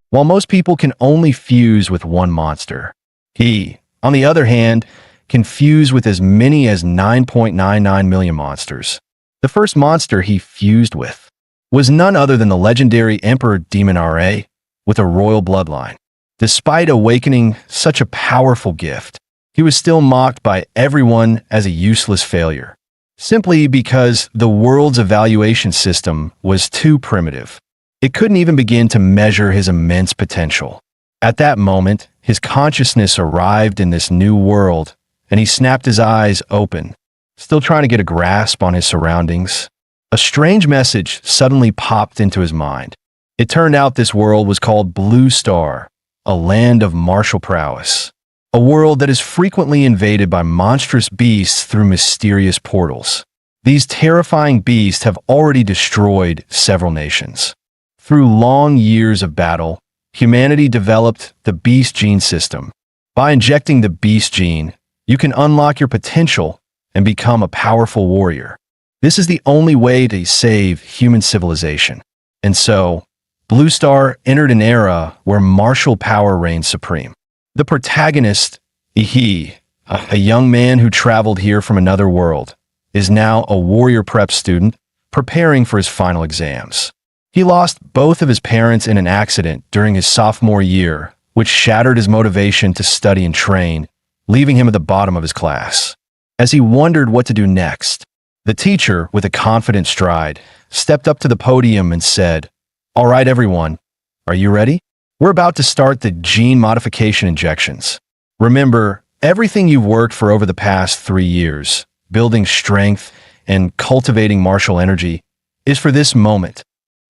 while most people can only fuse with one monster. He, on the other hand, can fuse with as many as 9.99 million monsters. The first monster he fused with was none other than the legendary Emperor Demon Ra with a royal bloodline. Despite awakening such a powerful gift, he was still mocked by everyone as a useless failure, simply because the world's evaluation system was too primitive. It couldn't even begin to measure his immense potential. At that moment, his consciousness arrived in this new world, and he snapped his eyes open, still trying to get a grasp on his surroundings. A strange message suddenly popped into his mind. It turned out this world was called Blue Star, a land of martial prowess. A world that is frequently invaded by monstrous beasts through mysterious portals. These terrifying beasts have already destroyed several nations. Through long years of battle, humanity developed the Beast Gene system. By injecting the Beast Gene, you can unlock your potential and become a powerful warrior. This is the only way to save human civilization. And so, Blue Star entered an era where martial power reigned supreme. The protagonist, Ihi, a young man who traveled here from another world, is now a warrior prep student preparing for his final exams. He lost both of his parents in an accident during his sophomore year, which shattered his motivation to study and train, leaving him at the bottom of his class. As he wondered what to do next, the teacher, with a confident stride, stepped up to the podium and said, "All right, everyone, are you ready? We're about to start the gene modification injections. Remember, everything you've worked for over the past 3 years, building strength and cultivating martial energy, is for this moment."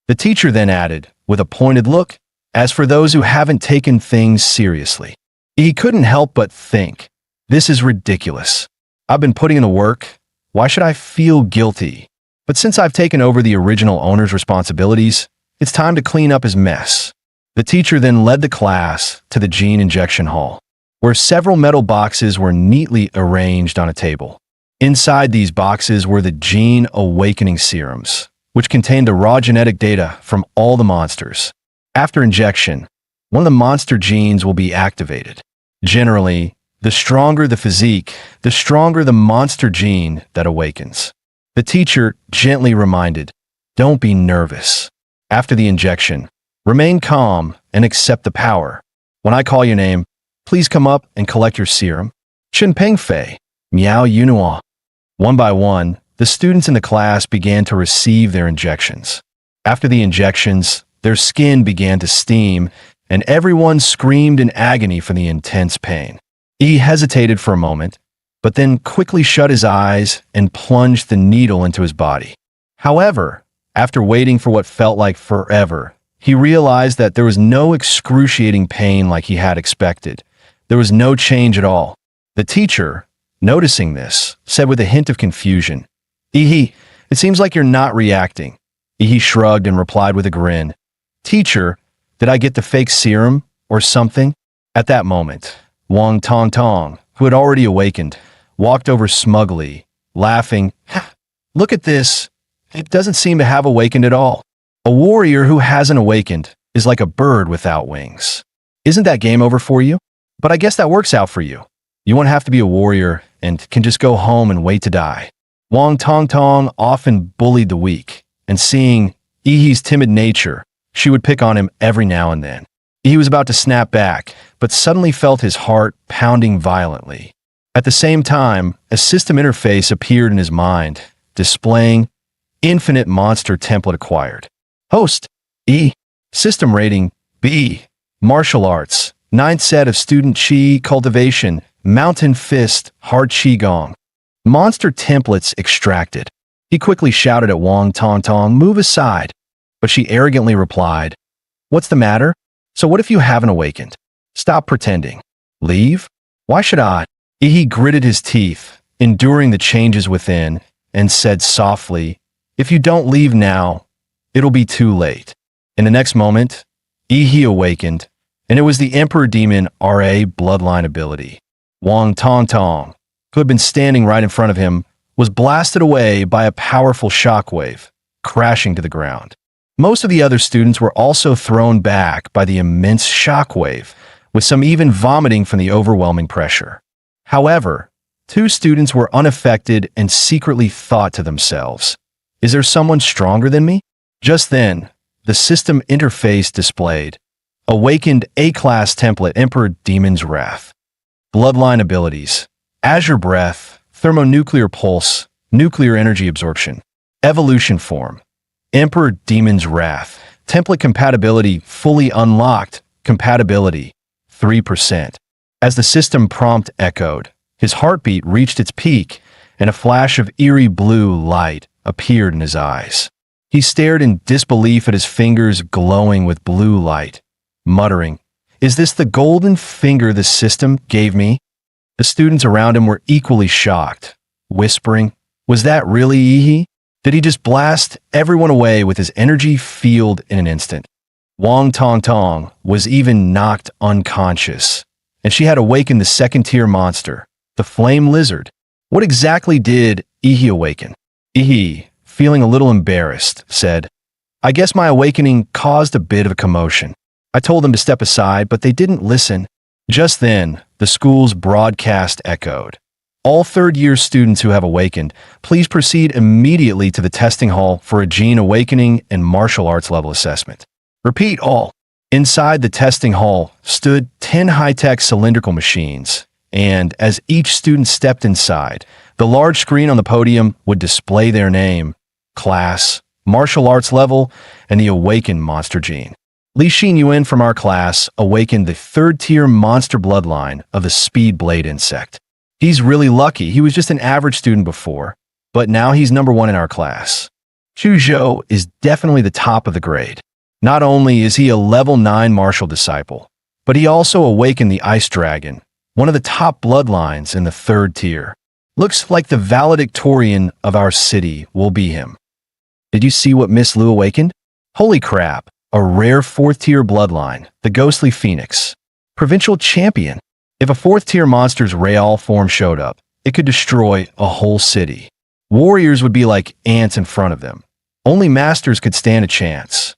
The teacher then added, with a pointed look, "As for those who haven't taken things seriously." He couldn't help but think, "This is ridiculous. I've been putting in the work. Why should I feel guilty? But since I've taken over the original owner's responsibilities, it's time to clean up his mess." The teacher then led the class to the gene injection hall, where several metal boxes were neatly arranged on a table. Inside these boxes were the gene awakening serums, which contained the raw genetic data from all the monsters. After injection, one of the monster genes will be activated. Generally, the stronger the physique, the stronger the monster gene that awakens. The teacher gently reminded, "Don't be nervous. After the injection, remain calm and accept the power. When I call your name, please come up and collect your serum." Chenpeng Fei, Miao Yunua. One by one, the students in the class began to receive their injections. After the injections, their skin began to steam, and everyone screamed in agony for the intense pain. He hesitated for a moment, but then quickly shut his eyes and plunged the needle into his body. However, after waiting for what felt like forever, he realized that there was no excruciating pain like he had expected. There was no change at all. The teacher, noticing this, said with a hint of confusion, "Ihi, it seems like you're not reacting." Ihi shrugged and replied with a grin, "Teacher, did I get the fake serum or something?" At that moment, Wang Tong Tong, who had already awakened, walked over smugly, laughing. "Look at this. It doesn't seem to have awakened at all. A warrior who hasn't awakened is like a bird without wings. Isn't that game over for you? But I guess that works out for you. You won't have to be a warrior and can just go home and wait to die." Wang Tong Tong often bullied the weak, and seeing Ihi's timid nature, she would pick on him every now and then. He was about to snap back, but suddenly felt his heart pounding violently. At the same time, a system interface appeared in his mind, displaying Infinite Monster Template acquired. Host, E. System rating, B. Martial Arts, 9th set of Student Chi Cultivation, Mountain Fist, Hard Qigong. Monster templates extracted. He quickly shouted at Wang Tong Tong, "Move aside." But she arrogantly replied, "What's the matter? So what if you haven't awakened? Stop pretending. Leave? Why should I?" He gritted his teeth, enduring the changes within, and said softly, "If you don't leave now, it'll be too late." In the next moment, He awakened, and it was the Emperor Demon Ra bloodline ability. Wang Tong Tong, who had been standing right in front of him, was blasted away by a powerful shockwave, crashing to the ground. Most of the other students were also thrown back by the immense shockwave, with some even vomiting from the overwhelming pressure. However, 2 students were unaffected and secretly thought to themselves, "Is there someone stronger than me?" Just then, the system interface displayed Awakened A-Class Template Emperor Demon's Wrath. Bloodline abilities: Azure Breath, Thermonuclear Pulse, Nuclear Energy Absorption. Evolution form: Emperor Demon's Wrath. Template compatibility fully unlocked. Compatibility 3%. As the system prompt echoed, his heartbeat reached its peak, and a flash of eerie blue light appeared in his eyes. He stared in disbelief at his fingers glowing with blue light, muttering, "Is this the golden finger the system gave me?" The students around him were equally shocked, whispering, "Was that really Ihi? Did he just blast everyone away with his energy field in an instant?" Wang Tong Tong was even knocked unconscious, and she had awakened the second-tier monster, the Flame Lizard. What exactly did Ihi awaken? Ihi, feeling a little embarrassed, said, "I guess my awakening caused a bit of a commotion. I told them to step aside, but they didn't listen." Just then, the school's broadcast echoed. "All third-year students who have awakened, please proceed immediately to the testing hall for a gene awakening and martial arts level assessment." Repeat all. Inside the testing hall stood 10 high-tech cylindrical machines, and as each student stepped inside, the large screen on the podium would display their name, class, martial arts level, and the awakened monster gene. Li Xin Yuan from our class awakened the third-tier monster bloodline of the speed blade insect. He's really lucky. He was just an average student before, but now he's number 1 in our class. Chu Zhou is definitely the top of the grade. Not only is he a level 9 martial disciple, but he also awakened the Ice Dragon, one of the top bloodlines in the 3rd tier. Looks like the valedictorian of our city will be him. Did you see what Miss Lu awakened? Holy crap, a rare 4th tier bloodline, the Ghostly Phoenix. Provincial champion. If a 4th tier monster's real form showed up, it could destroy a whole city. Warriors would be like ants in front of them. Only masters could stand a chance.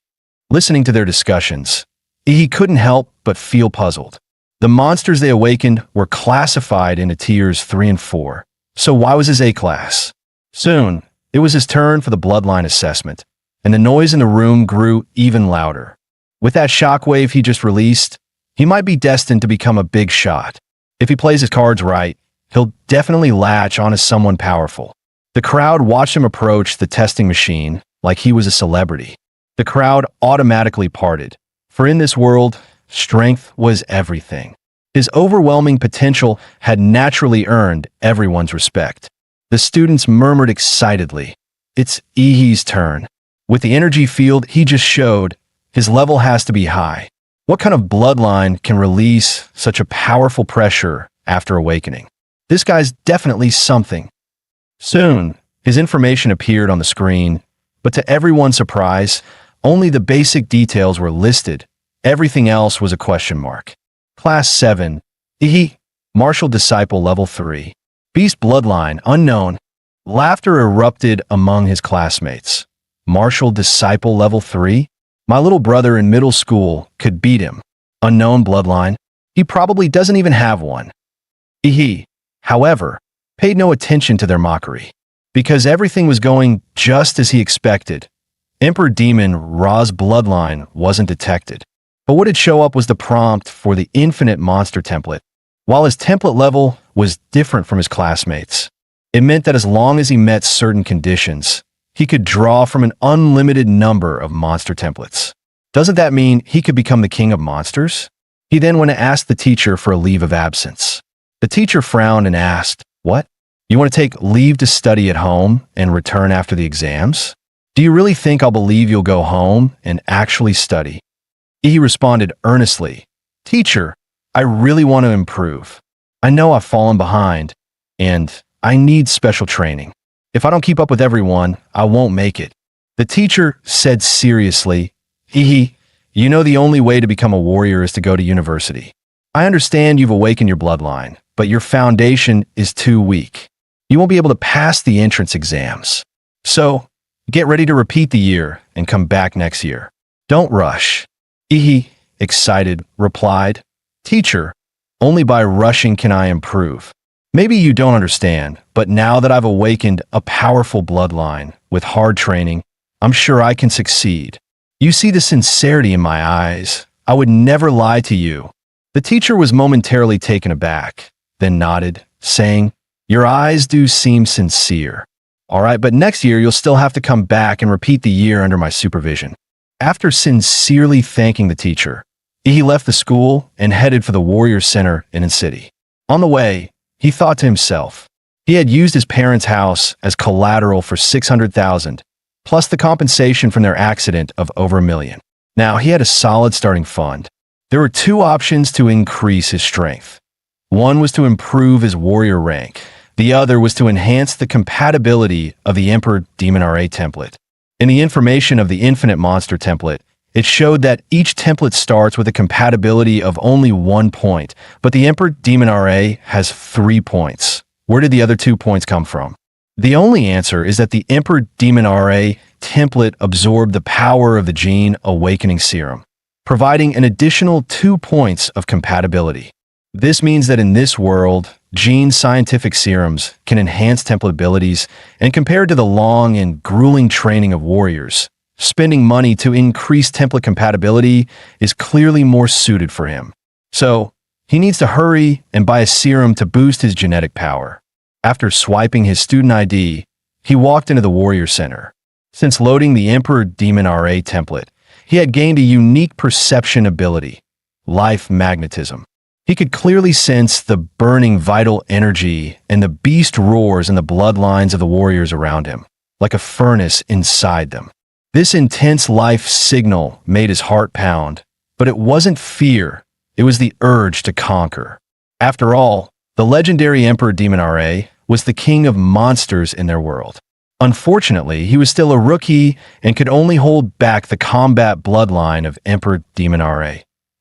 Listening to their discussions, he couldn't help but feel puzzled. The monsters they awakened were classified into tiers 3 and 4, so why was his A-class? Soon, it was his turn for the bloodline assessment, and the noise in the room grew even louder. With that shockwave he just released, he might be destined to become a big shot. If he plays his cards right, he'll definitely latch onto someone powerful. The crowd watched him approach the testing machine like he was a celebrity. The crowd automatically parted, for in this world, strength was everything. His overwhelming potential had naturally earned everyone's respect. The students murmured excitedly, "It's Ihi's turn." With the energy field he just showed, his level has to be high. What kind of bloodline can release such a powerful pressure after awakening? This guy's definitely something. Soon, his information appeared on the screen, but to everyone's surprise, only the basic details were listed. Everything else was a question mark. Class 7, Ihi, Martial Disciple Level 3. Beast Bloodline, unknown. Laughter erupted among his classmates. Martial Disciple Level 3? My little brother in middle school could beat him. Unknown bloodline? He probably doesn't even have one. Ihi, however, paid no attention to their mockery, because everything was going just as he expected. Emperor Demon Ra's bloodline wasn't detected, but what had show up was the prompt for the infinite monster template. While his template level was different from his classmates, it meant that as long as he met certain conditions, he could draw from an unlimited number of monster templates. Doesn't that mean he could become the king of monsters? He then went to ask the teacher for a leave of absence. The teacher frowned and asked, "What? You want to take leave to study at home and return after the exams? Do you really think I'll believe you'll go home and actually study?" He responded earnestly, "Teacher, I really want to improve. I know I've fallen behind, and I need special training. If I don't keep up with everyone, I won't make it." The teacher said seriously, "Ihi, you know the only way to become a warrior is to go to university. I understand you've awakened your bloodline, but your foundation is too weak. You won't be able to pass the entrance exams. So, Get ready to repeat the year and come back next year. Don't rush. Ihi, excited, replied, Teacher, only by rushing can I improve. Maybe you don't understand, but now that I've awakened a powerful bloodline with hard training, I'm sure I can succeed. You see the sincerity in my eyes. I would never lie to you. The teacher was momentarily taken aback, then nodded, saying, Your eyes do seem sincere. All right, but next year you'll still have to come back and repeat the year under my supervision. After sincerely thanking the teacher, he left the school and headed for the Warrior Center in the city. On the way, he thought to himself, he had used his parents' house as collateral for $600,000, plus the compensation from their accident of over $1 million. Now, he had a solid starting fund. There were two options to increase his strength. One was to improve his warrior rank. The other was to enhance the compatibility of the Emperor Demon RA template. In the information of the Infinite Monster template, it showed that each template starts with a compatibility of only 1 point, but the Emperor Demon RA has 3 points. Where did the other 2 points come from? The only answer is that the Emperor Demon RA template absorbed the power of the Gene Awakening Serum, providing an additional 2 points of compatibility. This means that in this world, Gene scientific serums can enhance template abilities, and compared to the long and grueling training of warriors, spending money to increase template compatibility is clearly more suited for him. So, he needs to hurry and buy a serum to boost his genetic power. After swiping his student ID, he walked into the Warrior Center. Since loading the Emperor Demon RA template, he had gained a unique perception ability, life magnetism. He could clearly sense the burning vital energy and the beast roars in the bloodlines of the warriors around him, like a furnace inside them. This intense life signal made his heart pound, but it wasn't fear, it was the urge to conquer. After all, the legendary Emperor Demon RA was the king of monsters in their world. Unfortunately, he was still a rookie and could only hold back the combat bloodline of Emperor Demon RA,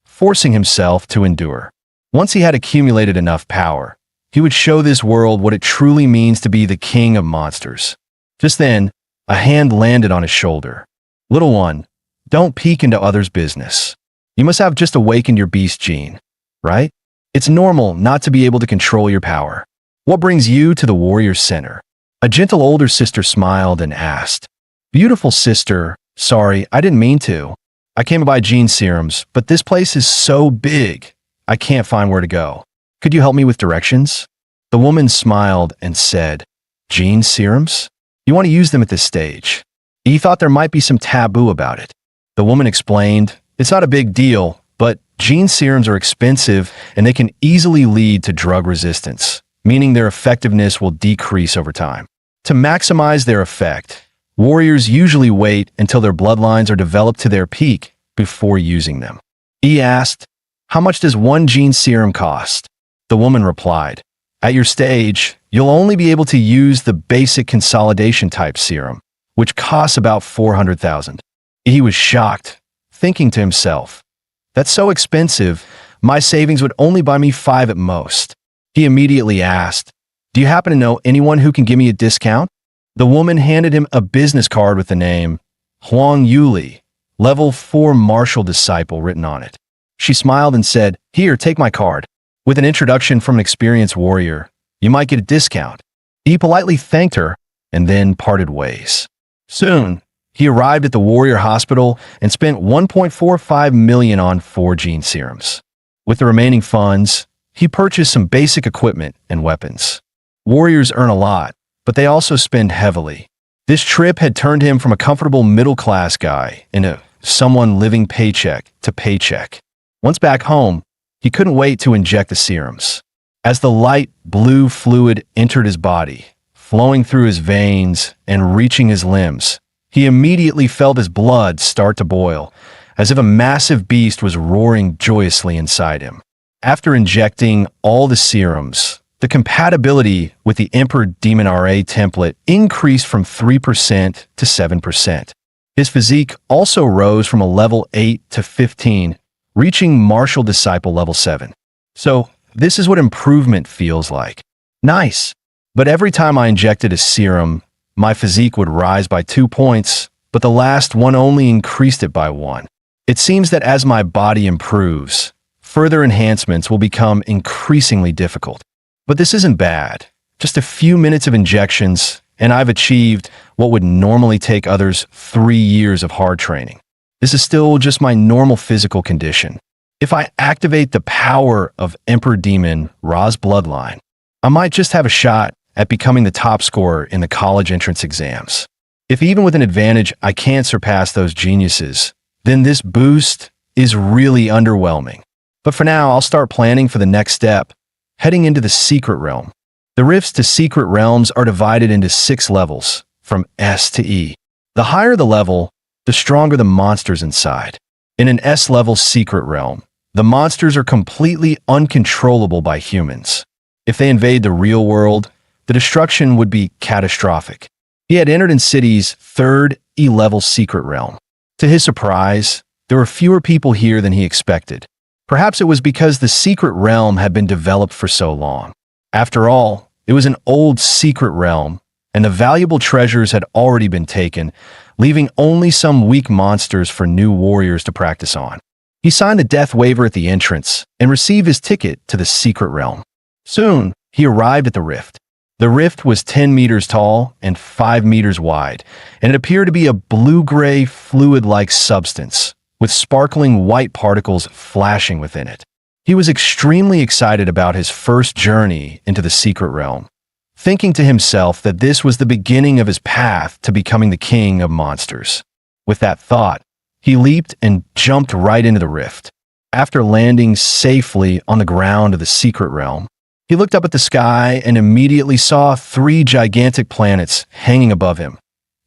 forcing himself to endure. Once he had accumulated enough power, he would show this world what it truly means to be the king of monsters. Just then, a hand landed on his shoulder. Little one, don't peek into others' business. You must have just awakened your beast gene, right? It's normal not to be able to control your power. What brings you to the Warrior Center? A gentle older sister smiled and asked, Beautiful sister, sorry, I didn't mean to. I came to buy gene serums, but this place is so big. I can't find where to go. Could you help me with directions? The woman smiled and said, Gene serums? You want to use them at this stage. He thought there might be some taboo about it. The woman explained, It's not a big deal, but gene serums are expensive and they can easily lead to drug resistance, meaning their effectiveness will decrease over time. To maximize their effect, warriors usually wait until their bloodlines are developed to their peak before using them. He asked, How much does one gene serum cost? The woman replied, At your stage, you'll only be able to use the basic consolidation type serum, which costs about $400,000. He was shocked, thinking to himself, That's so expensive, my savings would only buy me 5 at most. He immediately asked, Do you happen to know anyone who can give me a discount? The woman handed him a business card with the name Huang Yuli, level 4 martial disciple written on it. She smiled and said, Here, take my card. With an introduction from an experienced warrior, you might get a discount. He politely thanked her and then parted ways. Soon, he arrived at the warrior hospital and spent $1.45 million on 4 gene serums. With the remaining funds, he purchased some basic equipment and weapons. Warriors earn a lot, but they also spend heavily. This trip had turned him from a comfortable middle-class guy into someone living paycheck to paycheck. Once back home, he couldn't wait to inject the serums. As the light blue fluid entered his body, flowing through his veins and reaching his limbs, he immediately felt his blood start to boil, as if a massive beast was roaring joyously inside him. After injecting all the serums, the compatibility with the Emperor Demon RA template increased from 3% to 7%. His physique also rose from a level 8 to 15, reaching Martial Disciple level 7. So, this is what improvement feels like. Nice. But every time I injected a serum, my physique would rise by 2 points, but the last one only increased it by 1. It seems that as my body improves, further enhancements will become increasingly difficult. But this isn't bad. Just a few minutes of injections, and I've achieved what would normally take others 3 years of hard training. This is still just my normal physical condition. If I activate the power of Emperor Demon Ra's bloodline, I might just have a shot at becoming the top scorer in the college entrance exams. If even with an advantage I can't surpass those geniuses, then this boost is really underwhelming. But for now, I'll start planning for the next step, heading into the Secret Realm. The rifts to Secret Realms are divided into 6 levels, from S to E. The higher the level, the stronger the monsters inside. In an S-level Secret Realm, the monsters are completely uncontrollable by humans. If they invade the real world, the destruction would be catastrophic. He had entered in City's 3rd E-level Secret Realm. To his surprise, there were fewer people here than he expected. Perhaps it was because the Secret Realm had been developed for so long. After all, it was an old secret realm, and the valuable treasures had already been taken, leaving only some weak monsters for new warriors to practice on. He signed a death waiver at the entrance and received his ticket to the Secret Realm. Soon, he arrived at the rift. The rift was 10 meters tall and 5 meters wide, and it appeared to be a blue-gray, fluid-like substance, with sparkling white particles flashing within it. He was extremely excited about his first journey into the Secret Realm, thinking to himself that this was the beginning of his path to becoming the king of monsters. With that thought, he leaped and jumped right into the rift. After landing safely on the ground of the Secret Realm, he looked up at the sky and immediately saw 3 gigantic planets hanging above him: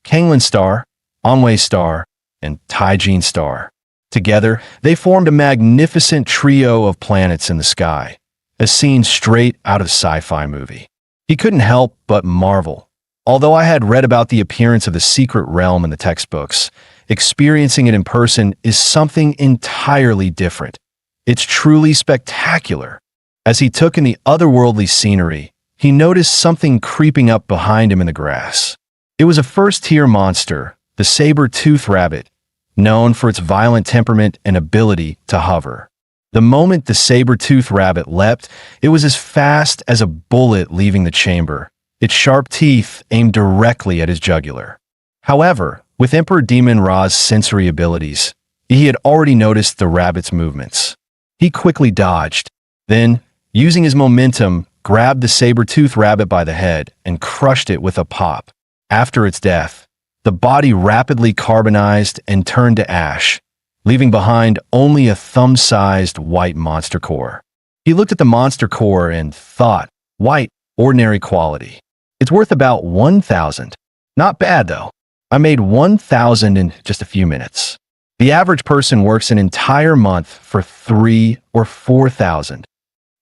Kanglan Star, Onway Star, and Taijin Star. Together, they formed a magnificent trio of planets in the sky, a scene straight out of a sci-fi movie. He couldn't help but marvel. Although I had read about the appearance of the Secret Realm in the textbooks, experiencing it in person is something entirely different. It's truly spectacular. As he took in the otherworldly scenery, he noticed something creeping up behind him in the grass. It was a first-tier monster, the saber-toothed rabbit, known for its violent temperament and ability to hover. The moment the saber-toothed rabbit leapt, it was as fast as a bullet leaving the chamber, its sharp teeth aimed directly at his jugular. However, with Emperor Demon Ra's sensory abilities, he had already noticed the rabbit's movements. He quickly dodged, then, using his momentum, grabbed the saber-toothed rabbit by the head and crushed it with a pop. After its death, the body rapidly carbonized and turned to ash, leaving behind only a thumb-sized white monster core. He looked at the monster core and thought, white, ordinary quality. It's worth about 1,000. Not bad, though. I made 1,000 in just a few minutes. The average person works an entire month for 3 or 4,000.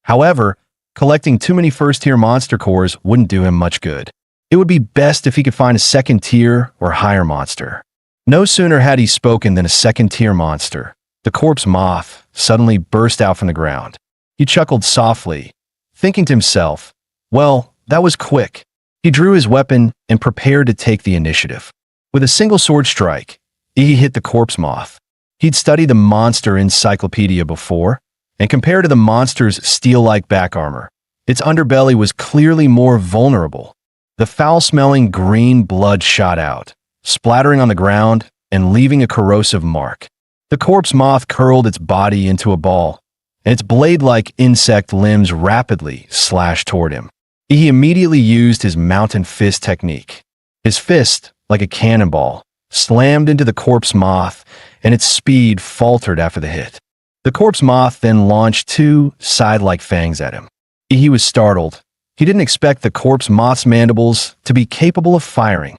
However, collecting too many first-tier monster cores wouldn't do him much good. It would be best if he could find a second-tier or higher monster. No sooner had he spoken than a second-tier monster, the corpse moth, suddenly burst out from the ground. He chuckled softly, thinking to himself, well, that was quick. He drew his weapon and prepared to take the initiative. With a single sword strike, he hit the corpse moth. He'd studied the monster encyclopedia before, and compared to the monster's steel-like back armor, its underbelly was clearly more vulnerable. The foul-smelling green blood shot out, splattering on the ground and leaving a corrosive mark. The corpse moth curled its body into a ball, and its blade-like insect limbs rapidly slashed toward him. He immediately used his mountain fist technique. His fist, like a cannonball, slammed into the corpse moth, and its speed faltered after the hit. The corpse moth then launched 2 side-like fangs at him. He was startled. He didn't expect the corpse moth's mandibles to be capable of firing.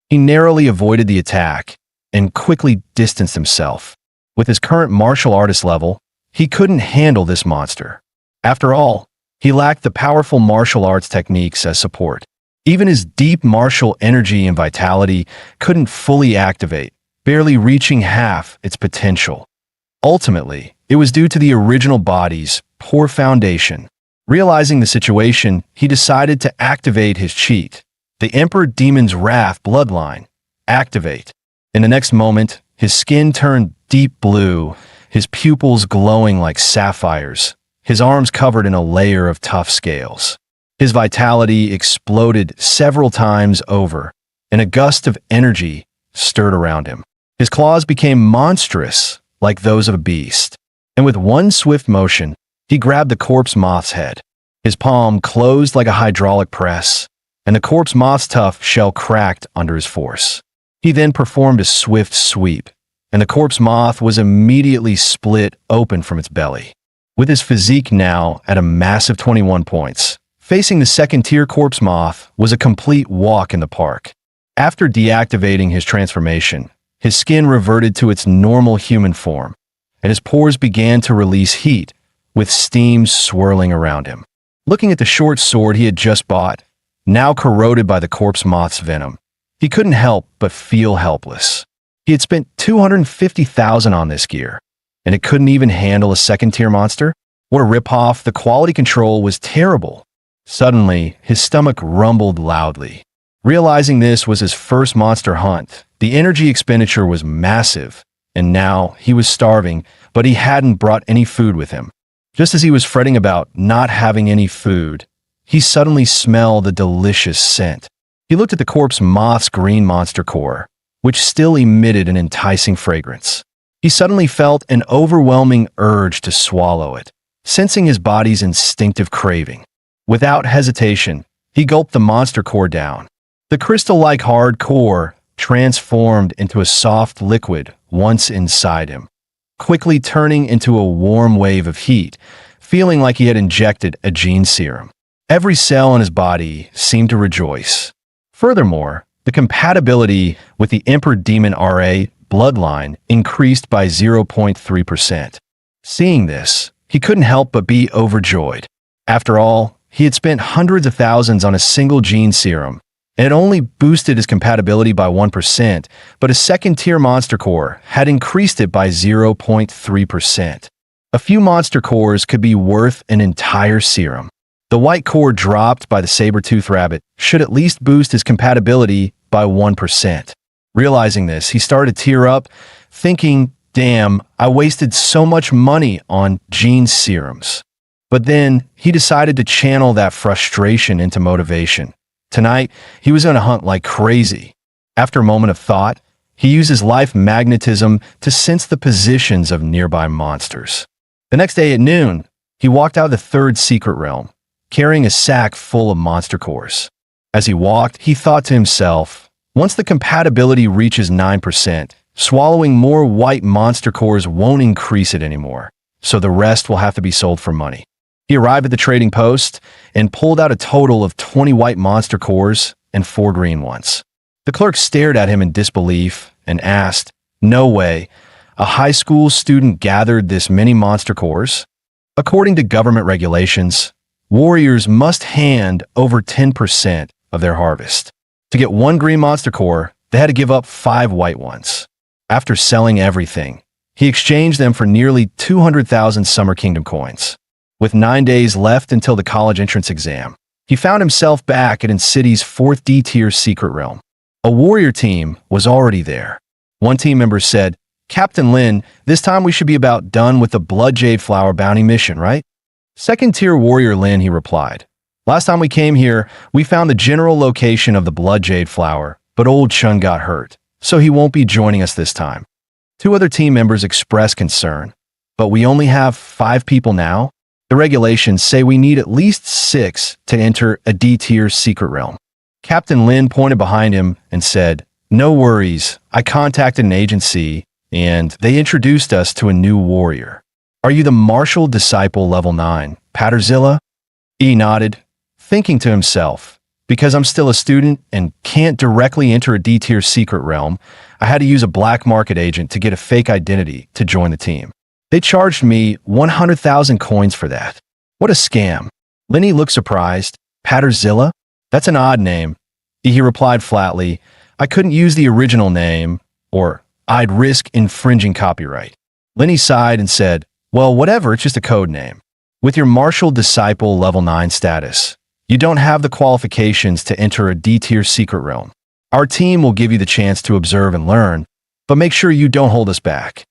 He narrowly avoided the attack and quickly distanced himself. With his current martial artist level, he couldn't handle this monster. After all, he lacked the powerful martial arts techniques as support. Even his deep martial energy and vitality couldn't fully activate, barely reaching half its potential. Ultimately, it was due to the original body's poor foundation. Realizing the situation, he decided to activate his cheat, The Emperor Demon's Wrath bloodline. Activate. In the next moment, his skin turned deep blue, his pupils glowing like sapphires, his arms covered in a layer of tough scales. His vitality exploded several times over, and a gust of energy stirred around him. His claws became monstrous, like those of a beast, and with one swift motion, he grabbed the corpse moth's head. His palm closed like a hydraulic press, and the corpse moth's tough shell cracked under his force. He then performed a swift sweep, and the corpse moth was immediately split open from its belly. With his physique now at a massive 21 points, facing the second-tier corpse moth was a complete walk in the park. After deactivating his transformation, his skin reverted to its normal human form, and his pores began to release heat, with steam swirling around him. Looking at the short sword he had just bought, now corroded by the corpse moth's venom, he couldn't help but feel helpless. He had spent $250,000 on this gear, and it couldn't even handle a second-tier monster? What a ripoff. The quality control was terrible. Suddenly, his stomach rumbled loudly. Realizing this was his first monster hunt, the energy expenditure was massive, and now he was starving, but he hadn't brought any food with him. Just as he was fretting about not having any food, he suddenly smelled a delicious scent. He looked at the corpse moth's green monster core, which still emitted an enticing fragrance. He suddenly felt an overwhelming urge to swallow it, sensing his body's instinctive craving. Without hesitation, he gulped the monster core down. The crystal-like hard core transformed into a soft liquid once inside him, quickly turning into a warm wave of heat, feeling like he had injected a gene serum. Every cell in his body seemed to rejoice. Furthermore, the compatibility with the Emperor Demon RA bloodline increased by 0.3%. Seeing this, he couldn't help but be overjoyed. After all, he had spent hundreds of thousands on a single gene serum, and it only boosted his compatibility by 1%, but his second-tier monster core had increased it by 0.3%. A few monster cores could be worth an entire serum. The white core dropped by the saber-tooth rabbit should at least boost his compatibility by 1%. Realizing this, he started to tear up, thinking, damn, I wasted so much money on gene serums. But then, he decided to channel that frustration into motivation. Tonight, he was on a hunt like crazy. After a moment of thought, he used his life magnetism to sense the positions of nearby monsters. The next day at noon, he walked out of the third secret realm, carrying a sack full of monster cores. As he walked, he thought to himself, once the compatibility reaches 9%, swallowing more white monster cores won't increase it anymore, so the rest will have to be sold for money. He arrived at the trading post and pulled out a total of 20 white monster cores and 4 green ones. The clerk stared at him in disbelief and asked, "No way, a high school student gathered this many monster cores?" According to government regulations, warriors must hand over 10% of their harvest. To get 1 green monster core, they had to give up 5 white ones. After selling everything, he exchanged them for nearly 200,000 Summer Kingdom coins. With 9 days left until the college entrance exam, he found himself back at City's 4th D-tier secret realm. A warrior team was already there. One team member said, "Captain Lin, this time we should be about done with the Blood Jade Flower bounty mission, right?" "Second-tier warrior Lin," he replied. "Last time we came here, we found the general location of the Blood Jade Flower, but old Chun got hurt, so he won't be joining us this time." 2 other team members expressed concern. "But we only have 5 people now? The regulations say we need at least 6 to enter a D-tier secret realm." Captain Lin pointed behind him and said, "No worries, I contacted an agency, and they introduced us to a new warrior. Are you the martial disciple level 9, Patterzilla?" E nodded, thinking to himself, because I'm still a student and can't directly enter a D-tier secret realm, I had to use a black market agent to get a fake identity to join the team. They charged me 100,000 coins for that. What a scam. Lenny looked surprised. "Patterzilla? That's an odd name." He replied flatly, "I couldn't use the original name, or I'd risk infringing copyright." Lenny sighed and said, "Well, whatever, it's just a code name. With your martial disciple level 9 status, You don't have the qualifications to enter a D-tier secret realm. Our team will give you the chance to observe and learn, but make sure you don't hold us back."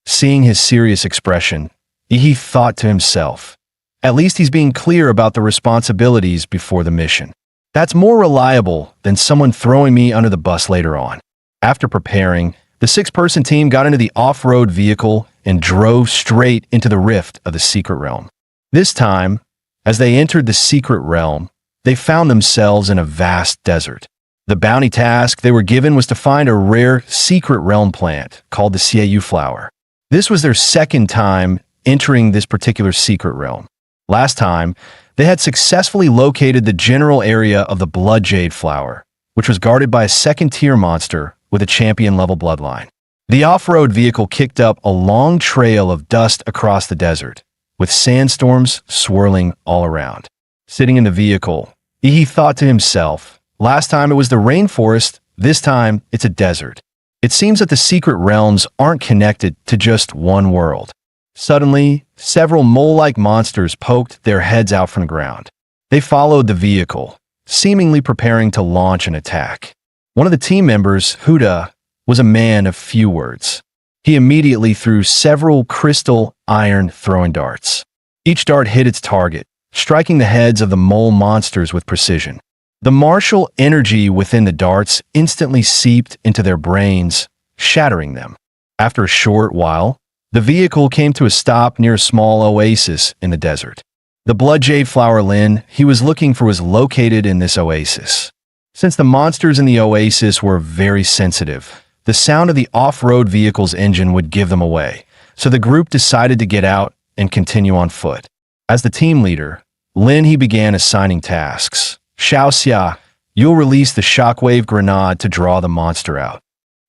Seeing his serious expression, he thought to himself, "At least he's being clear about the responsibilities before the mission. That's more reliable than someone throwing me under the bus later on." After preparing, the six-person team got into the off-road vehicle and drove straight into the rift of the secret realm. This time, as they entered the secret realm, they found themselves in a vast desert. The bounty task they were given was to find a rare secret realm plant called the Siu flower. This was their second time entering this particular secret realm. Last time, they had successfully located the general area of the blood jade flower, which was guarded by a second-tier monster with a champion-level bloodline. The off-road vehicle kicked up a long trail of dust across the desert, with sandstorms swirling all around. Sitting in the vehicle, he thought to himself, "Last time it was the rainforest, this time it's a desert. It seems that the secret realms aren't connected to just one world." Suddenly, several mole-like monsters poked their heads out from the ground. They followed the vehicle, seemingly preparing to launch an attack. One of the team members, Huda, was a man of few words. He immediately threw several crystal iron throwing darts. Each dart hit its target, striking the heads of the mole monsters with precision. The martial energy within the darts instantly seeped into their brains, shattering them. After a short while, the vehicle came to a stop near a small oasis in the desert. The blood jade flower Lin he was looking for was located in this oasis. Since the monsters in the oasis were very sensitive, the sound of the off-road vehicle's engine would give them away, so the group decided to get out and continue on foot. As the team leader, Lin he began assigning tasks. "Xiao Xia, you'll release the shockwave grenade to draw the monster out.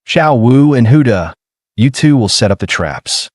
Xiao Wu and Huda, you two will set up the traps.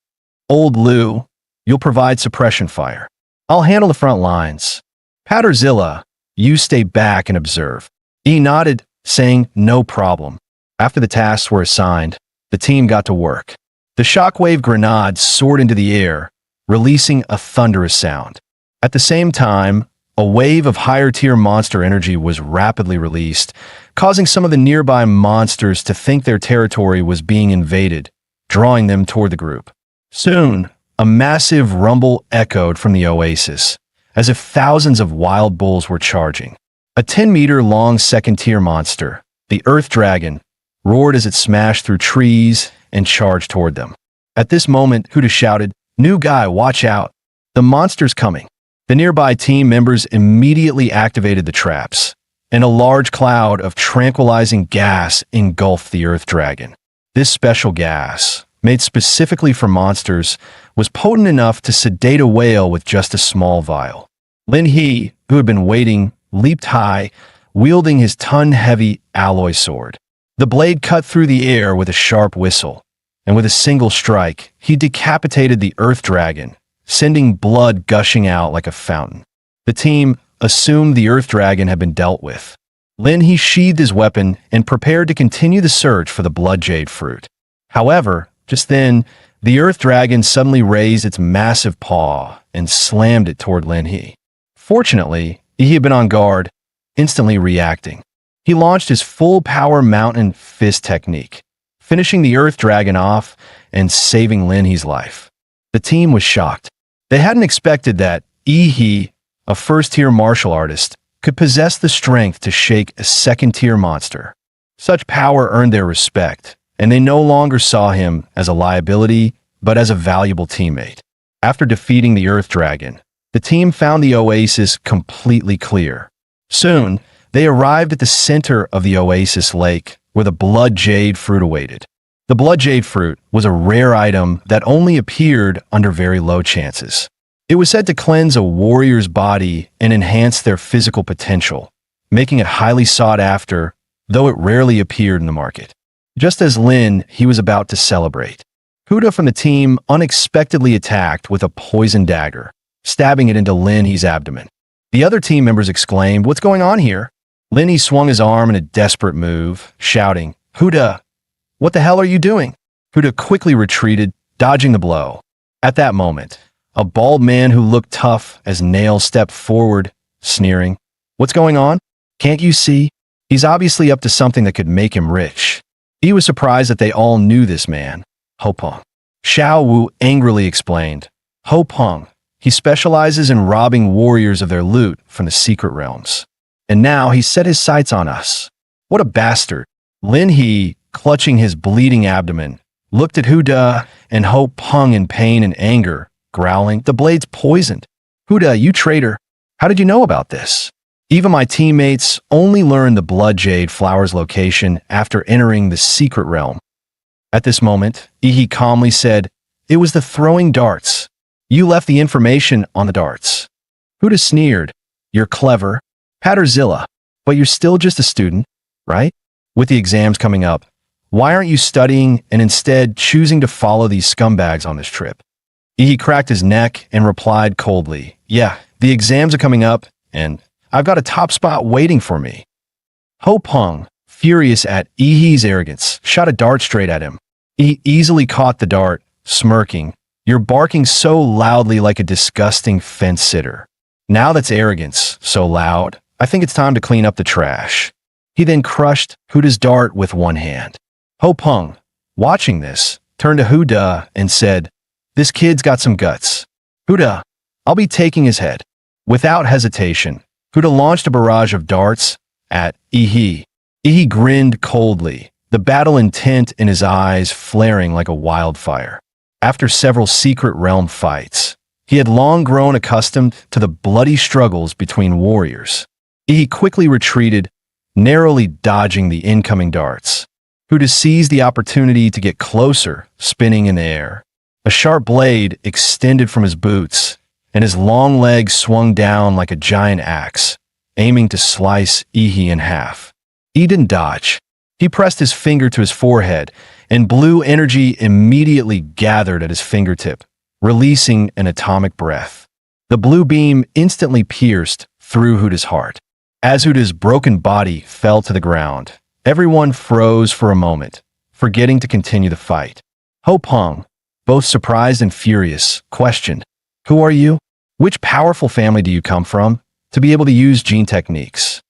Old Lu, you'll provide suppression fire. I'll handle the front lines. Patterzilla, you stay back and observe." He nodded, saying, "No problem." After the tasks were assigned, the team got to work. The shockwave grenade soared into the air, releasing a thunderous sound. At the same time, a wave of higher-tier monster energy was rapidly released, causing some of the nearby monsters to think their territory was being invaded, drawing them toward the group. Soon, a massive rumble echoed from the oasis, as if thousands of wild bulls were charging. A 10-meter-long second-tier monster, the Earth Dragon, roared as it smashed through trees and charged toward them. At this moment, Huda shouted, "New guy, watch out! The monster's coming." The nearby team members immediately activated the traps, and a large cloud of tranquilizing gas engulfed the Earth Dragon. This special gas, made specifically for monsters, was potent enough to sedate a whale with just a small vial. Lin He, who had been waiting, leaped high, wielding his ton-heavy alloy sword. The blade cut through the air with a sharp whistle, and with a single strike, he decapitated the Earth Dragon, sending blood gushing out like a fountain. The team assumed the Earth Dragon had been dealt with. Lin He sheathed his weapon and prepared to continue the search for the blood jade fruit. However, just then, the Earth Dragon suddenly raised its massive paw and slammed it toward Lin He. Fortunately, he had been on guard, instantly reacting. He launched his full-power mountain fist technique, finishing the Earth Dragon off and saving Lin He's life. The team was shocked. They hadn't expected that He, a first-tier martial artist, could possess the strength to shake a second-tier monster. Such power earned their respect, and they no longer saw him as a liability, but as a valuable teammate. After defeating the Earth Dragon, the team found the oasis completely clear. Soon, they arrived at the center of the oasis lake, where the blood jade fruit awaited. The blood jade fruit was a rare item that only appeared under very low chances. It was said to cleanse a warrior's body and enhance their physical potential, making it highly sought after, though it rarely appeared in the market. Just as Lin he was about to celebrate, Huda from the team unexpectedly attacked with a poison dagger, stabbing it into Lin He's abdomen. The other team members exclaimed, "What's going on here?" Lin He swung his arm in a desperate move, shouting, "Huda, what the hell are you doing?" Huda quickly retreated, dodging the blow. At that moment, a bald man who looked tough as nails stepped forward, sneering, What's going on? Can't you see? He's obviously up to something that could make him rich. He was surprised that they all knew this man, Ho Peng. Xiao Wu angrily explained. Ho Peng. He specializes in robbing warriors of their loot from the secret realms. And now he set his sights on us. What a bastard. Lin He, clutching his bleeding abdomen, looked at Huda and Ho Peng in pain and anger, growling, the blade's poisoned. Huda, you traitor. How did you know about this? Even my teammates only learned the blood jade flower's location after entering the secret realm. At this moment, Ihi calmly said, it was the throwing darts. You left the information on the darts. Huda sneered, you're clever, Patterzilla, but you're still just a student, right? With the exams coming up, why aren't you studying and instead choosing to follow these scumbags on this trip? Ihi cracked his neck and replied coldly, yeah, the exams are coming up, and I've got a top spot waiting for me. Ho Peng, furious at Ihi's arrogance, shot a dart straight at him. He easily caught the dart, smirking, you're barking so loudly like a disgusting fence sitter. Now that's arrogance, so loud, I think it's time to clean up the trash. He then crushed Huda's dart with one hand. Ho Peng, watching this, turned to Huda and said, this kid's got some guts. Huda, I'll be taking his head. Without hesitation, Huda launched a barrage of darts at Ihi. Ihi grinned coldly, the battle intent in his eyes flaring like a wildfire. After several secret realm fights, he had long grown accustomed to the bloody struggles between warriors. Ihi quickly retreated, narrowly dodging the incoming darts. Huda seized the opportunity to get closer, spinning in the air. A sharp blade extended from his boots, and his long legs swung down like a giant axe, aiming to slice Ihi in half. He didn't dodge. He pressed his finger to his forehead, and blue energy immediately gathered at his fingertip, releasing an atomic breath. The blue beam instantly pierced through Huda's heart. As Huda's broken body fell to the ground, everyone froze for a moment, forgetting to continue the fight. Ho Peng, both surprised and furious, questioned, who are you? Which powerful family do you come from to be able to use gene techniques?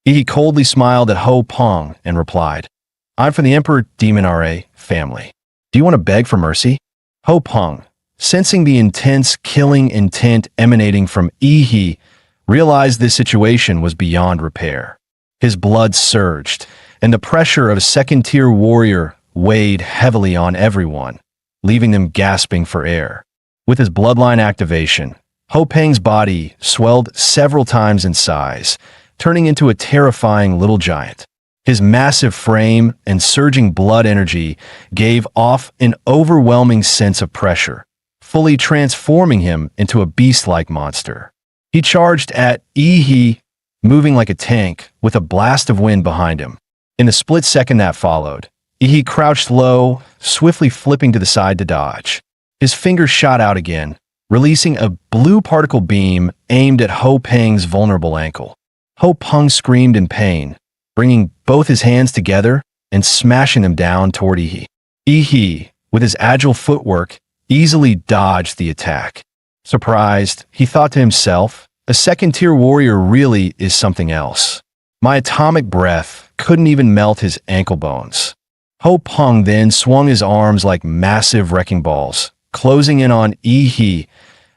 He coldly smiled at Ho Peng and replied, I'm from the Emperor Demon RA family. Do you want to beg for mercy? Ho Peng, sensing the intense killing intent emanating from Ihi, realized this situation was beyond repair. His blood surged, and the pressure of a second-tier warrior weighed heavily on everyone, leaving them gasping for air. With his bloodline activation, Ho Peng's body swelled several times in size, turning into a terrifying little giant. His massive frame and surging blood energy gave off an overwhelming sense of pressure, fully transforming him into a beast-like monster. He charged at Ihi, moving like a tank with a blast of wind behind him. In the split second that followed, Ihi crouched low, swiftly flipping to the side to dodge. His fingers shot out again, releasing a blue particle beam aimed at Ho Peng's vulnerable ankle. Ho Peng screamed in pain, bringing both his hands together and smashing them down toward Ihi. Ihi, with his agile footwork, easily dodged the attack. Surprised, he thought to himself, a second-tier warrior really is something else. My atomic breath couldn't even melt his ankle bones. Ho Peng then swung his arms like massive wrecking balls, closing in on Ihi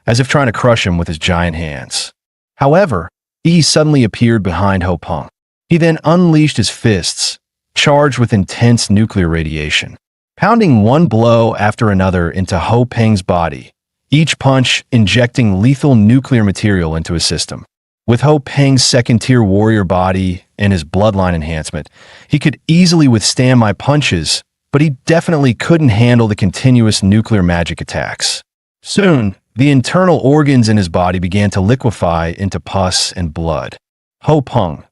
as if trying to crush him with his giant hands. However, Ihi suddenly appeared behind Ho Peng. He then unleashed his fists, charged with intense nuclear radiation, pounding one blow after another into Ho Peng's body, each punch injecting lethal nuclear material into his system. With Ho Peng's second-tier warrior body and his bloodline enhancement, he could easily withstand my punches, but he definitely couldn't handle the continuous nuclear magic attacks. Soon, the internal organs in his body began to liquefy into pus and blood. Ho Peng,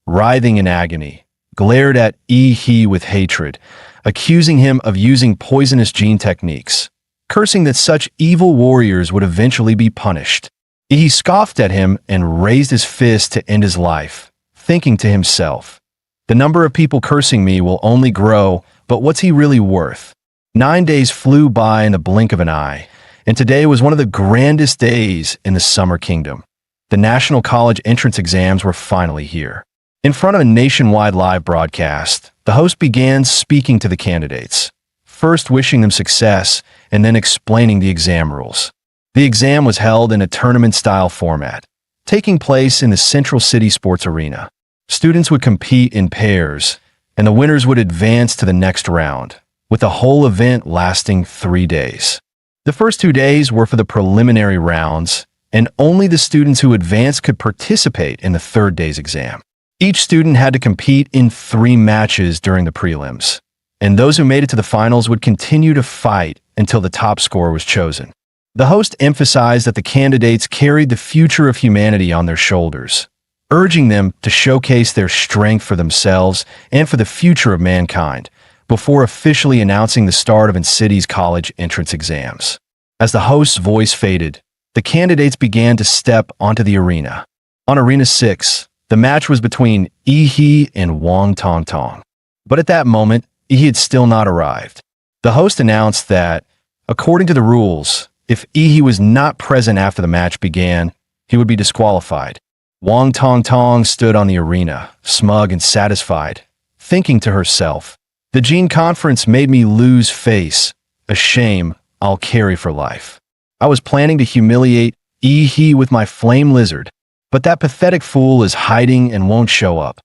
writhing in agony, glared at Ihi with hatred, accusing him of using poisonous gene techniques, cursing that such evil warriors would eventually be punished. He scoffed at him and raised his fist to end his life, thinking to himself, the number of people cursing me will only grow, but what's he really worth? 9 days flew by in the blink of an eye, and today was one of the grandest days in the Summer Kingdom. The national college entrance exams were finally here. In front of a nationwide live broadcast, the host began speaking to the candidates, first wishing them success and then explaining the exam rules. The exam was held in a tournament-style format, taking place in the Central City Sports Arena. Students would compete in pairs, and the winners would advance to the next round, with the whole event lasting 3 days. The first 2 days were for the preliminary rounds, and only the students who advanced could participate in the third day's exam. Each student had to compete in 3 matches during the prelims, and those who made it to the finals would continue to fight until the top scorer was chosen. The host emphasized that the candidates carried the future of humanity on their shoulders, urging them to showcase their strength for themselves and for the future of mankind, before officially announcing the start of N-City's college entrance exams. As the host's voice faded, the candidates began to step onto the arena. On Arena 6, the match was between Yi and Wang Tongtong. But at that moment, Yi had still not arrived. The host announced that, according to the rules, if Yi was not present after the match began, he would be disqualified. Wang Tongtong stood on the arena, smug and satisfied, thinking to herself, "The Gene Conference made me lose face, a shame I'll carry for life. I was planning to humiliate Yi with my flame lizard, but that pathetic fool is hiding and won't show up.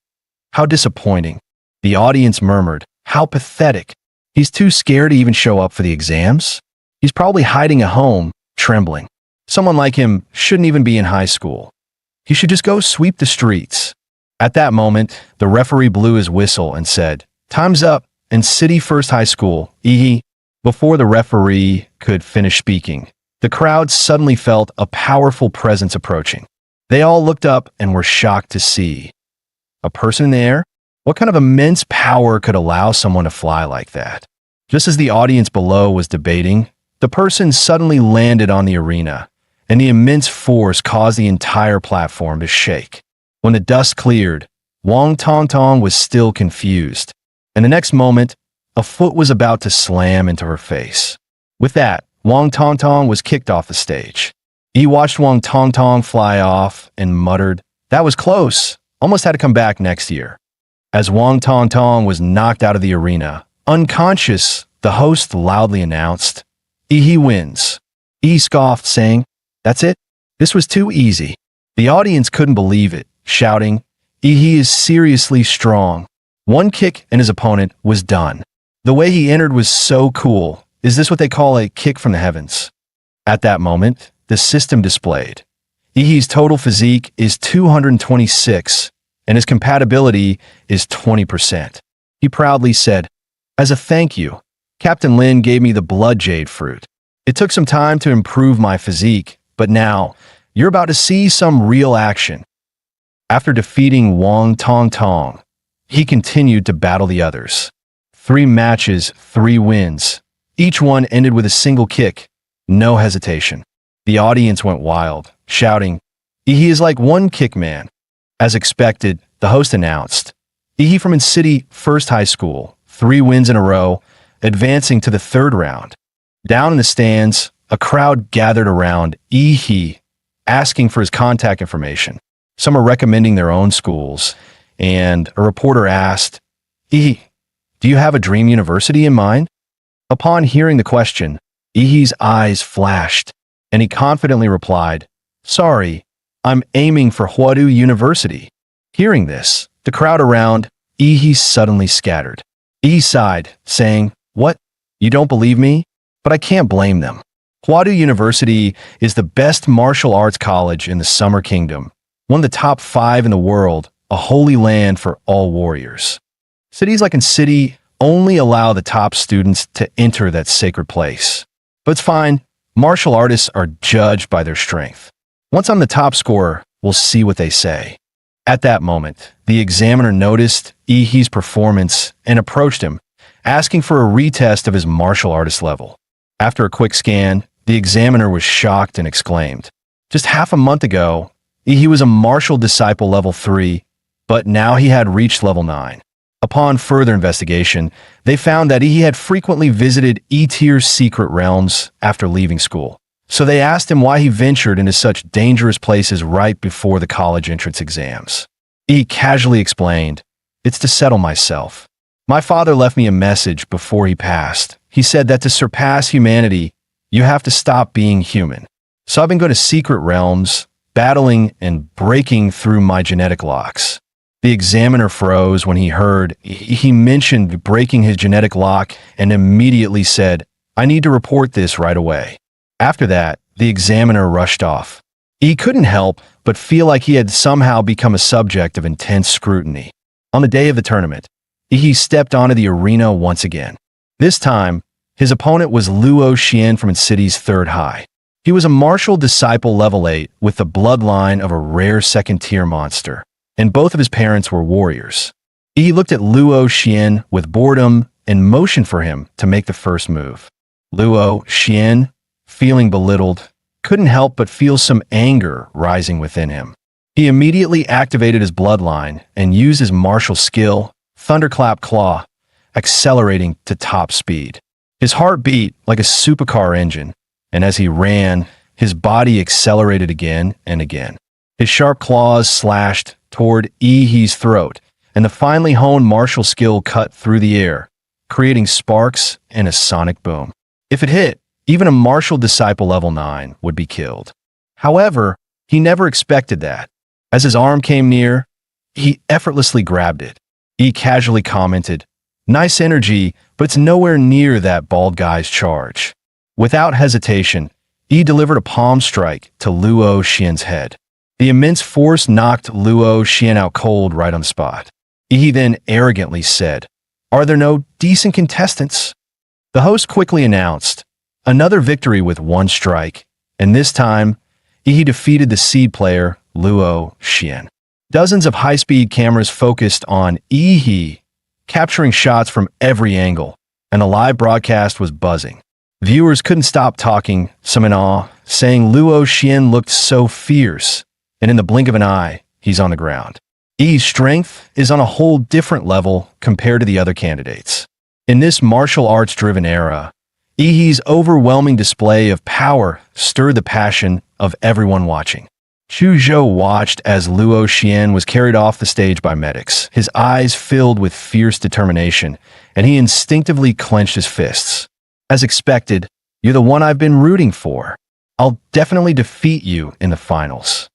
How disappointing." The audience murmured, "How pathetic. He's too scared to even show up for the exams. He's probably hiding at home, trembling. Someone like him shouldn't even be in high school. He should just go sweep the streets." At that moment, the referee blew his whistle and said, "Time's up in City First High School, Yi." Before the referee could finish speaking, the crowd suddenly felt a powerful presence approaching. They all looked up and were shocked to see a person in the air. What kind of immense power could allow someone to fly like that? Just as the audience below was debating, the person suddenly landed on the arena, and the immense force caused the entire platform to shake. When the dust cleared, Wang Tongtong was still confused, and the next moment, a foot was about to slam into her face. With that, Wang Tongtong was kicked off the stage. He watched Wang Tongtong fly off and muttered, "That was close. Almost had to come back next year." As Wang Tongtong was knocked out of the arena, unconscious, the host loudly announced, "Yi wins." Yi scoffed, saying, "That's it? This was too easy." The audience couldn't believe it, shouting, "Yi is seriously strong." One kick and his opponent was done. The way he entered was so cool. Is this what they call a kick from the heavens? At that moment, the system displayed. Yi's total physique is 226, and his compatibility is 20%. He proudly said, "As a thank you, Captain Lin gave me the blood jade fruit. It took some time to improve my physique, but now you're about to see some real action." After defeating Wang Tongtong, he continued to battle the others. 3 matches, 3 wins. Each one ended with a single kick, no hesitation. The audience went wild, shouting, "Yi is like one kick man." As expected, the host announced, Yi from N-City First High School, 3 wins in a row, advancing to the 3rd round. Down in the stands, a crowd gathered around Yi, asking for his contact information. Some are recommending their own schools, and a reporter asked, "Yi, do you have a dream university in mind?" Upon hearing the question, Yi's eyes flashed, and he confidently replied, "Sorry, I'm aiming for Huadu University." Hearing this, the crowd around Yi suddenly scattered. Yi sighed, saying, "What? You don't believe me? But I can't blame them. Huadu University is the best martial arts college in the Summer Kingdom, one of the top 5 in the world, a holy land for all warriors. Cities like N-City only allow the top students to enter that sacred place. But it's fine. Martial artists are judged by their strength. Once I'm the top scorer, we'll see what they say." At that moment, the examiner noticed Yi's performance and approached him, asking for a retest of his martial artist level. After a quick scan, the examiner was shocked and exclaimed, "Just half a month ago, Yi was a martial disciple level 3, but now he had reached level 9. Upon further investigation, they found that he had frequently visited E-tier secret realms after leaving school. So they asked him why he ventured into such dangerous places right before the college entrance exams. He casually explained, "It's to settle myself. My father left me a message before he passed. He said that to surpass humanity, you have to stop being human. So I've been going to secret realms, battling and breaking through my genetic locks." The examiner froze when he heard he mentioned breaking his genetic lock and immediately said, "I need to report this right away." After that, the examiner rushed off. He couldn't help but feel like he had somehow become a subject of intense scrutiny. On the day of the tournament, he stepped onto the arena once again. This time, his opponent was Luo Xian from its city's third high. He was a martial disciple level 8 with the bloodline of a rare second-tier monster, and both of his parents were warriors. He looked at Luo Xian with boredom and motioned for him to make the first move. Luo Xian, feeling belittled, couldn't help but feel some anger rising within him. He immediately activated his bloodline and used his martial skill, Thunderclap Claw, accelerating to top speed. His heart beat like a supercar engine, and as he ran, his body accelerated again and again. His sharp claws slashed toward He's throat, and the finely honed martial skill cut through the air, creating sparks and a sonic boom. If it hit, even a martial disciple level 9 would be killed. However, he never expected that. As his arm came near, he effortlessly grabbed it. He casually commented, "Nice energy, but it's nowhere near that bald guy's charge." Without hesitation, he delivered a palm strike to Luo Xian's head. The immense force knocked Luo Xian out cold right on the spot. He then arrogantly said, "Are there no decent contestants?" The host quickly announced, another victory with one strike, and this time, he defeated the seed player, Luo Xian. Dozens of high-speed cameras focused on He, capturing shots from every angle, and the live broadcast was buzzing. Viewers couldn't stop talking, some in awe, saying Luo Xian looked so fierce, and in the blink of an eye, he's on the ground. He's strength is on a whole different level compared to the other candidates. In this martial arts-driven era, He's overwhelming display of power stirred the passion of everyone watching. Chu Zhou watched as Luo Xian was carried off the stage by medics, his eyes filled with fierce determination, and he instinctively clenched his fists. As expected, "You're the one I've been rooting for. I'll definitely defeat you in the finals."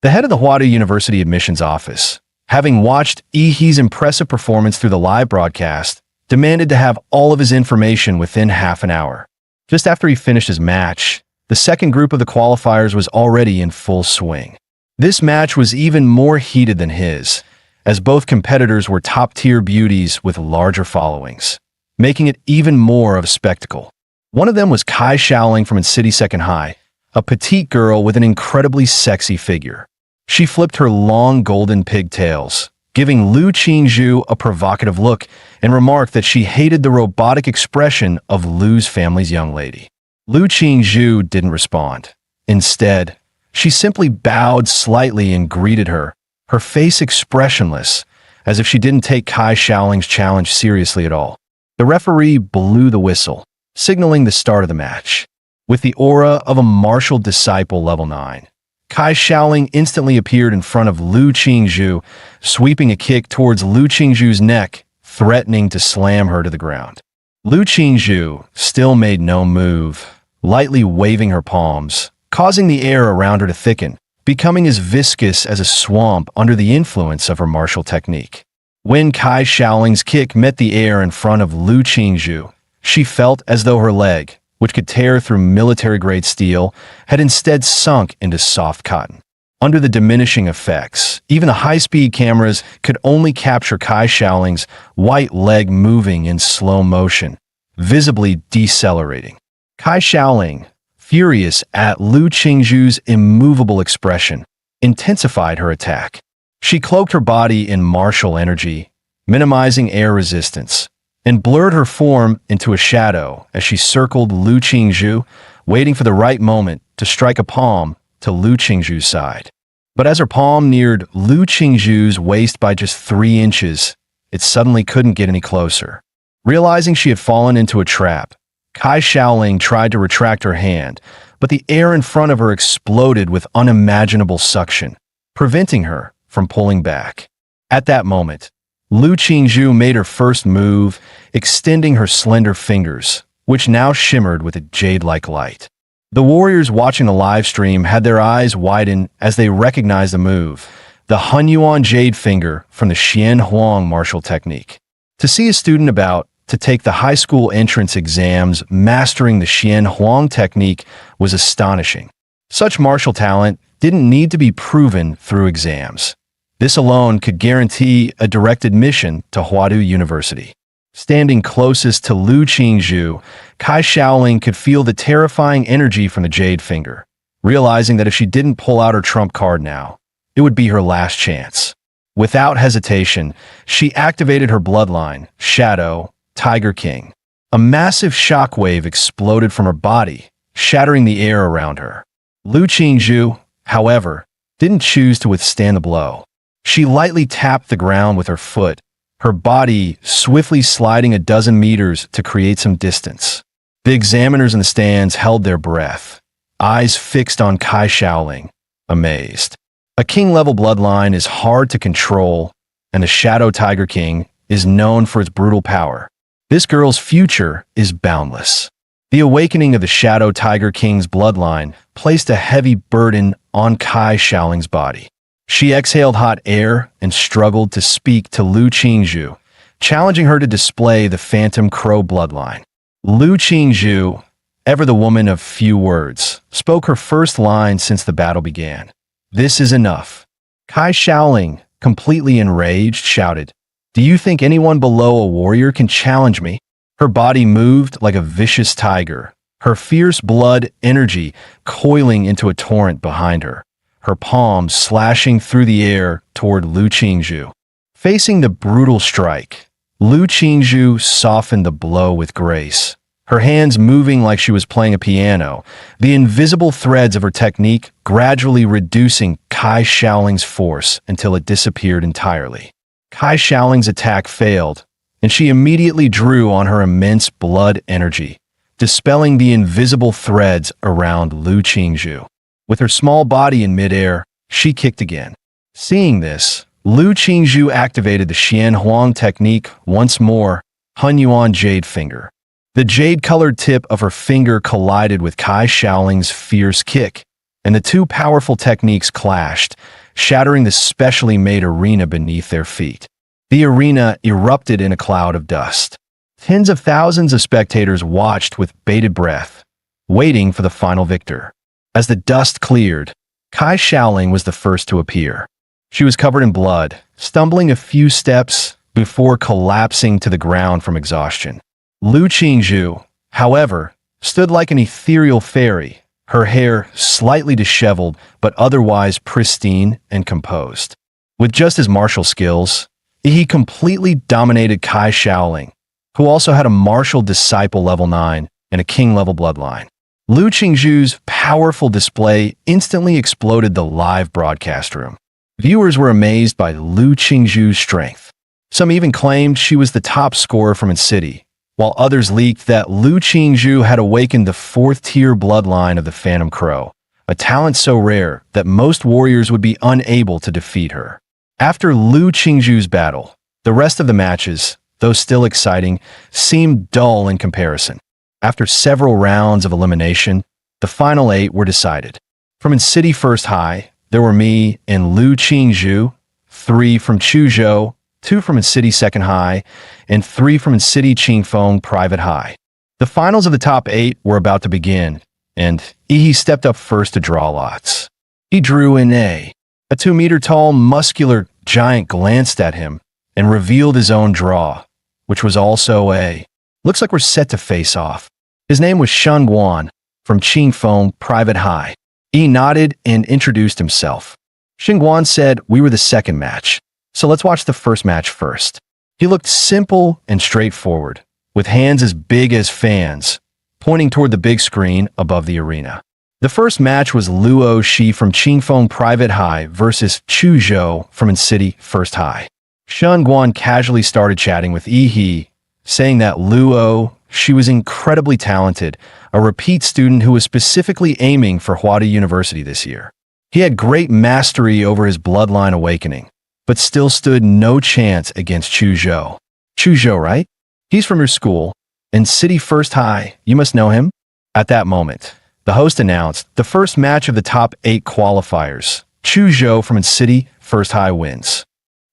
The head of the Huada University admissions office, having watched He's impressive performance through the live broadcast, demanded to have all of his information within half an hour. Just after he finished his match, the second group of the qualifiers was already in full swing. This match was even more heated than his, as both competitors were top-tier beauties with larger followings, making it even more of a spectacle. One of them was Kai Shaoling from its city second high, a petite girl with an incredibly sexy figure. She flipped her long golden pigtails, giving Lu Qingzhu a provocative look, and remarked that she hated the robotic expression of Lu's family's young lady. Lu Qingzhu didn't respond. Instead, she simply bowed slightly and greeted her, her face expressionless, as if she didn't take Kai Shaoling's challenge seriously at all. The referee blew the whistle, signaling the start of the match. With the aura of a martial disciple level 9, Kai Shaoling instantly appeared in front of Lu Qingzhu, sweeping a kick towards Lu Qingzhu's neck, threatening to slam her to the ground. Lu Qingzhu still made no move, lightly waving her palms, causing the air around her to thicken, becoming as viscous as a swamp under the influence of her martial technique. When Kai Shaoling's kick met the air in front of Lu Qingzhu, she felt as though her leg, which could tear through military-grade steel, had instead sunk into soft cotton. Under the diminishing effects, even the high-speed cameras could only capture Kai Shaoling's white leg moving in slow motion, visibly decelerating. Kai Shaoling, furious at Lu Qingzhu's immovable expression, intensified her attack. She cloaked her body in martial energy, minimizing air resistance, and blurred her form into a shadow as she circled Lu Qingzhu, waiting for the right moment to strike a palm to Lu Qingzhu's side. But as her palm neared Lu Qingzhu's waist by just 3 inches, it suddenly couldn't get any closer. Realizing she had fallen into a trap, Kai Shaoling tried to retract her hand, but the air in front of her exploded with unimaginable suction, preventing her from pulling back. At that moment, Lu Qingzhu made her first move, extending her slender fingers, which now shimmered with a jade-like light. The warriors watching the live stream had their eyes widen as they recognized the move, the Hunyuan Jade Finger from the Xian Huang martial technique. To see a student about to take the high school entrance exams mastering the Xian Huang technique was astonishing. Such martial talent didn't need to be proven through exams. This alone could guarantee a direct admission to Huadu University. Standing closest to Lu Qingzhu, Kai Shaoling could feel the terrifying energy from the Jade Finger, realizing that if she didn't pull out her trump card now, it would be her last chance. Without hesitation, she activated her bloodline, Shadow, Tiger King. A massive shockwave exploded from her body, shattering the air around her. Lu Qingzhu, however, didn't choose to withstand the blow. She lightly tapped the ground with her foot, her body swiftly sliding a dozen meters to create some distance. The examiners in the stands held their breath, eyes fixed on Kai Shaoling, amazed. A king-level bloodline is hard to control, and the Shadow Tiger King is known for its brutal power. This girl's future is boundless. The awakening of the Shadow Tiger King's bloodline placed a heavy burden on Kai Shaoling's body. She exhaled hot air and struggled to speak to Lu Qingzhu, challenging her to display the Phantom Crow bloodline. Lu Qingzhu, ever the woman of few words, spoke her first line since the battle began. "This is enough." Kai Shaoling, completely enraged, shouted, "Do you think anyone below a warrior can challenge me?" Her body moved like a vicious tiger, her fierce blood energy coiling into a torrent behind her, her palms slashing through the air toward Lu Qingzhu. Facing the brutal strike, Lu Qingzhu softened the blow with grace, her hands moving like she was playing a piano, the invisible threads of her technique gradually reducing Kai Shaoling's force until it disappeared entirely. Kai Shaoling's attack failed, and she immediately drew on her immense blood energy, dispelling the invisible threads around Lu Qingzhu. With her small body in midair, she kicked again. Seeing this, Lu Qingzhu activated the Xian Huang technique once more, Hunyuan Jade Finger. The jade-colored tip of her finger collided with Kai Shaoling's fierce kick, and the two powerful techniques clashed, shattering the specially made arena beneath their feet. The arena erupted in a cloud of dust. Tens of thousands of spectators watched with bated breath, waiting for the final victor. As the dust cleared, Kai Shaoling was the first to appear. She was covered in blood, stumbling a few steps before collapsing to the ground from exhaustion. Lu Qingzhu, however, stood like an ethereal fairy, her hair slightly disheveled but otherwise pristine and composed. With just his martial skills, he completely dominated Kai Shaoling, who also had a martial disciple level 9 and a king level bloodline. Lu Qingzhu's powerful display instantly exploded the live broadcast room. Viewers were amazed by Lu Qingzhu's strength. Some even claimed she was the top scorer from its city, while others leaked that Lu Qingzhu had awakened the fourth-tier bloodline of the Phantom Crow, a talent so rare that most warriors would be unable to defeat her. After Lu Qingzhu's battle, the rest of the matches, though still exciting, seemed dull in comparison. After several rounds of elimination, the final 8 were decided. From City First High, there were me and Lu Qingzhu, 3 from Chuzhou, 2 from City Second High, and 3 from City Qingfeng Private High. The finals of the top 8 were about to begin, and Yi stepped up first to draw lots. He drew in A. A 2-meter-tall, muscular giant glanced at him and revealed his own draw, which was also A. "Looks like we're set to face off." His name was Shun Guan, from Qingfeng Private High. He nodded and introduced himself. Xing Guan said we were the second match, so let's watch the first match first. He looked simple and straightforward, with hands as big as fans, pointing toward the big screen above the arena. The first match was Luo Shi from Qingfeng Private High versus Chuzhou from City First High. Shun Guan casually started chatting with Yi, saying that Luo, she was incredibly talented, a repeat student who was specifically aiming for Huada University this year. He had great mastery over his bloodline awakening, but still stood no chance against Chuzhou. Chuzhou, right? He's from your school, in City First High. You must know him? At that moment, the host announced the first match of the top 8 qualifiers. Chuzhou from City First High wins.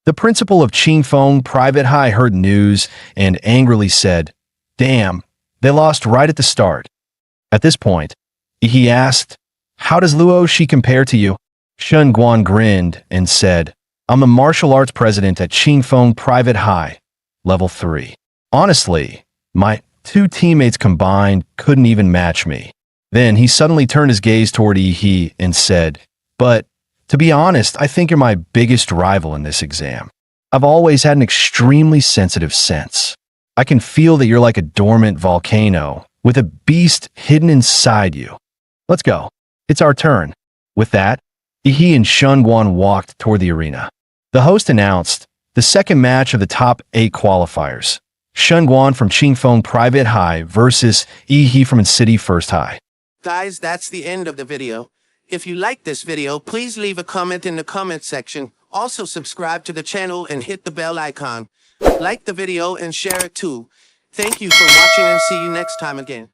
The principal of Qingfeng Private High heard news and angrily said, "Damn, they lost right at the start." At this point, he asked, "How does Luo Shi compare to you?" Shen Guan grinned and said, "I'm the martial arts president at Qingfeng Private High, level 3. Honestly, my 2 teammates combined couldn't even match me." Then he suddenly turned his gaze toward Yi and said, "But to be honest, I think you're my biggest rival in this exam. I've always had an extremely sensitive sense. I can feel that you're like a dormant volcano with a beast hidden inside you. Let's go. It's our turn." With that, Yi and Shen Guan walked toward the arena. The host announced the second match of the top 8 qualifiers. Shen Guan from Qingfeng Private High versus Yi from City First High. Guys, that's the end of the video. If you like this video, please leave a comment in the comment section. Also subscribe to the channel and hit the bell icon. Like the video and share it too. Thank you for watching and see you next time again.